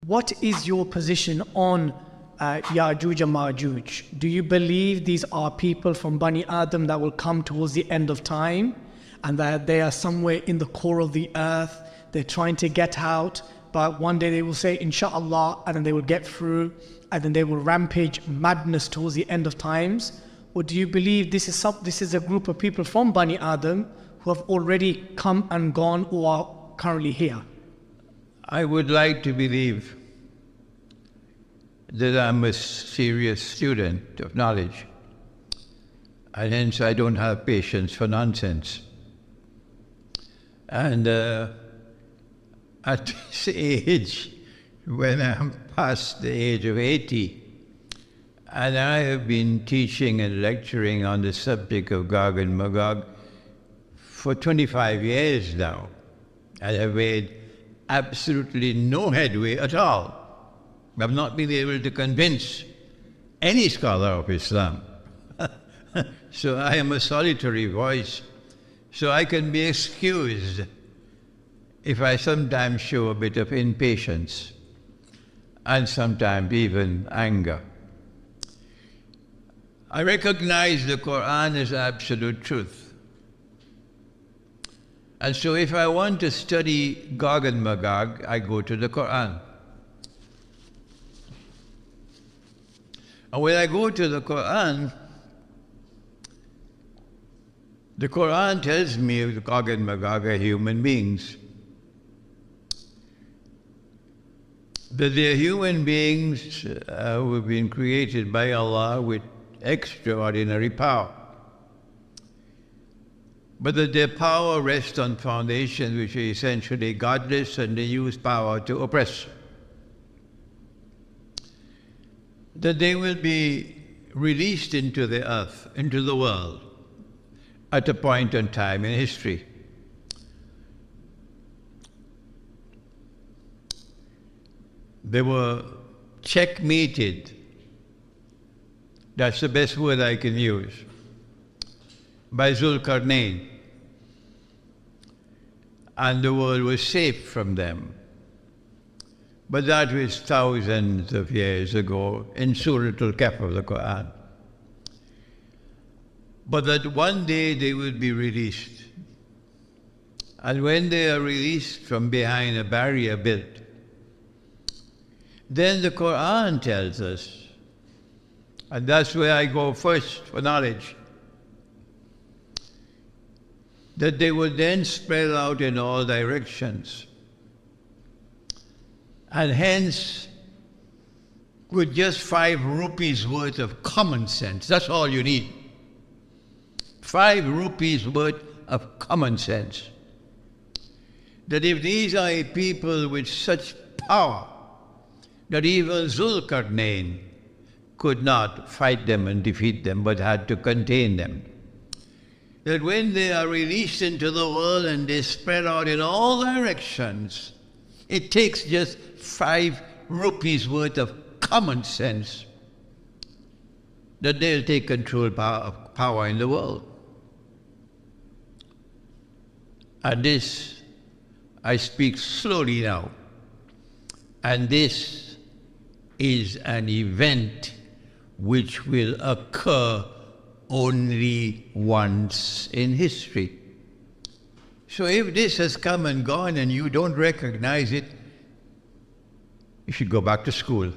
what is your position on Ya'juj and Ma'juj? Do you believe these are people from Bani Adam that will come towards the end of time, and that they are somewhere in the core of the earth? They're trying to get out, but one day they will say, Inshallah, and then they will get through, and then they will rampage madness towards the end of times? Or do you believe this is a group of people from Bani Adam who have already come and gone, or are currently here? I would like to believe that I'm a serious student of knowledge, and hence I don't have patience for nonsense. And at this age, when I'm past the age of 80, and I have been teaching and lecturing on the subject of Gog and Magog for 25 years now, I have made absolutely no headway at all. I've not been able to convince any scholar of Islam. So I am a solitary voice. So I can be excused if I sometimes show a bit of impatience and sometimes even anger. I recognize the Quran as absolute truth. And so if I want to study Gog and Magog, I go to the Quran. And when I go to the Quran tells me that Gog and Magog are human beings. That they are human beings who have been created by Allah with extraordinary power. But that their power rests on foundations which are essentially godless, and they use power to oppress. That they will be released into the earth, into the world, at a point in time in history. They were checkmated. That's the best word I can use. By Zulkarnain. And the world was safe from them. But that was thousands of years ago in Surah Al-Kahf of the Quran. But that one day they will be released. And when they are released from behind a barrier built, then the Quran tells us, and that's where I go first for knowledge, that they will then spread out in all directions. And hence, with just 5 rupees worth of common sense, that's all you need. 5 rupees worth of common sense. That if these are a people with such power, that even Zulkarnain could not fight them and defeat them, but had to contain them. That when they are released into the world and they spread out in all directions, it takes just 5 rupees worth of common sense that they'll take control of power in the world. And this, I speak slowly now, and this is an event which will occur only once in history. So if this has come and gone and you don't recognize it, you should go back to school.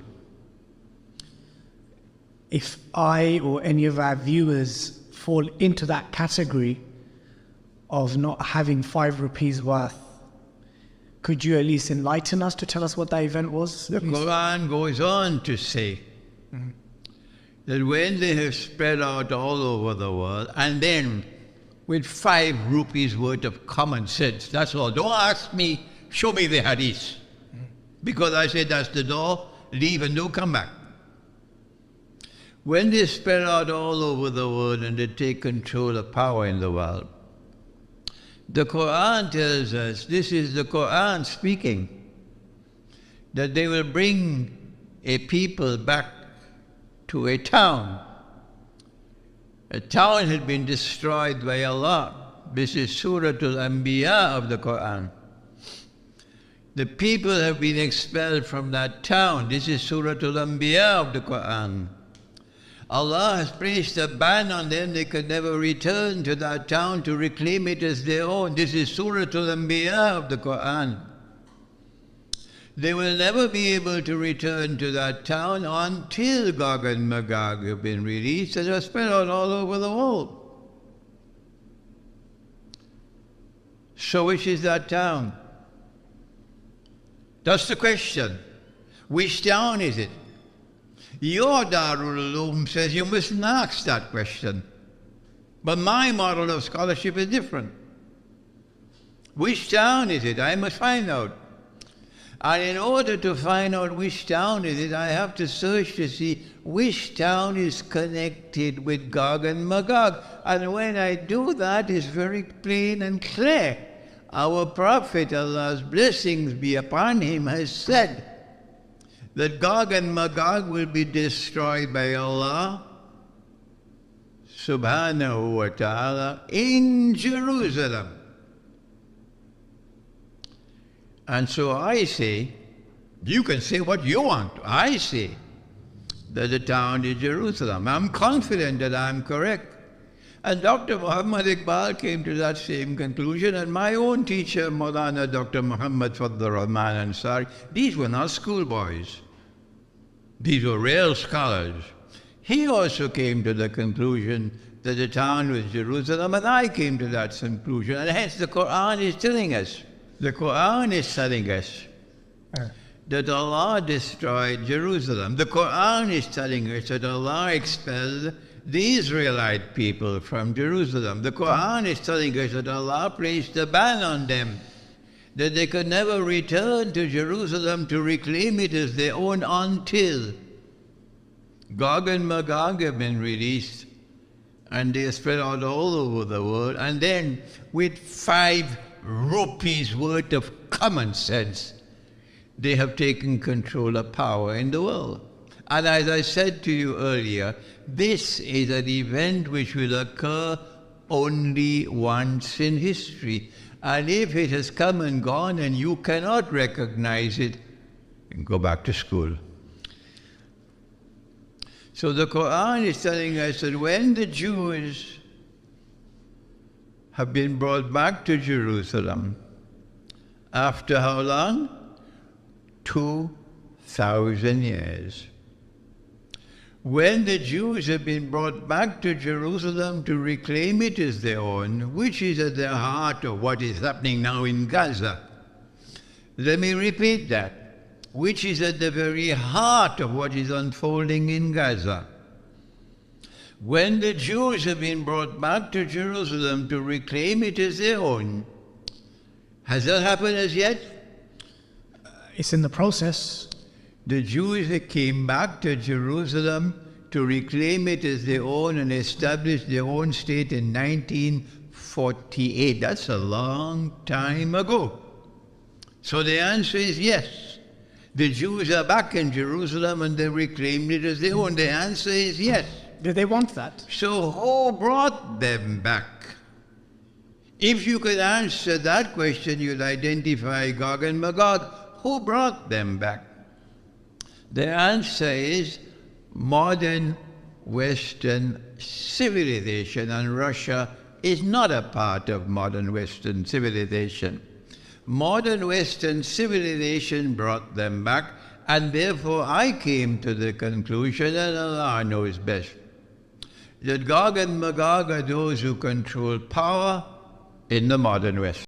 If I or any of our viewers fall into that category of not having 5 rupees worth, could you at least enlighten us to tell us what that event was? The Quran goes on to say that when they have spread out all over the world, and then with 5 rupees worth of common sense, that's all. Don't ask me, show me the hadith. Because I said that's the door, leave and don't come back. When they spread out all over the world and they take control of power in the world, the Quran tells us, this is the Quran speaking, that they will bring a people back to a town. A town had been destroyed by Allah. This is Surah Al-Anbiya of the Quran. The people have been expelled from that town. This is Surah Al-Anbiya of the Quran. Allah has placed a ban on them. They could never return to that town to reclaim it as their own. This is Surah Al-Anbiya of the Quran. They will never be able to return to that town until Gog and Magog have been released and are spread out all over the world. So which is that town? That's the question. Which town is it? Your Darul Uloom says you mustn't ask that question. But my model of scholarship is different. Which town is it? I must find out. And in order to find out which town is it, I have to search to see which town is connected with Gog and Magog. And when I do that, it's very plain and clear. Our Prophet, Allah's blessings be upon him, has said that Gog and Magog will be destroyed by Allah subhanahu wa ta'ala in Jerusalem. And so I say, you can say what you want. I say that the town is Jerusalem. I'm confident that I'm correct. And Dr. Muhammad Iqbal came to that same conclusion, and my own teacher, Maulana Dr. Muhammad Fadl Rahman Ansari, these were not schoolboys. These were real scholars. He also came to the conclusion that the town was Jerusalem, and I came to that conclusion. And hence the Quran is telling us, the Quran is telling us that Allah destroyed Jerusalem. The Quran is telling us that Allah expelled the Israelite people from Jerusalem. The Quran is telling us that Allah placed a ban on them, that they could never return to Jerusalem to reclaim it as their own until Gog and Magog have been released and they are spread out all over the world. And then with 5 rupees worth of common sense, they have taken control of power in the world. And as I said to you earlier, this is an event which will occur only once in history. And if it has come and gone and you cannot recognize it, then go back to school. So the Quran is telling us that when the Jews have been brought back to Jerusalem, after how long? 2,000 years. When the Jews have been brought back to Jerusalem to reclaim it as their own, which is at the heart of what is happening now in Gaza. Let me repeat that. Which is at the very heart of what is unfolding in Gaza. When the Jews have been brought back to Jerusalem to reclaim it as their own, has that happened as yet? It's in the process. The Jews that came back to Jerusalem to reclaim it as their own and establish their own state in 1948. That's a long time ago. So the answer is yes. The Jews are back in Jerusalem and they reclaimed it as their own. The answer is yes. Did they want that? So who brought them back? If you could answer that question, you'd identify Gog and Magog. Who brought them back? The answer is modern Western civilization, and Russia is not a part of modern Western civilization. Modern Western civilization brought them back, and therefore I came to the conclusion, and Allah knows best, that Gog and Magog are those who control power in the modern West.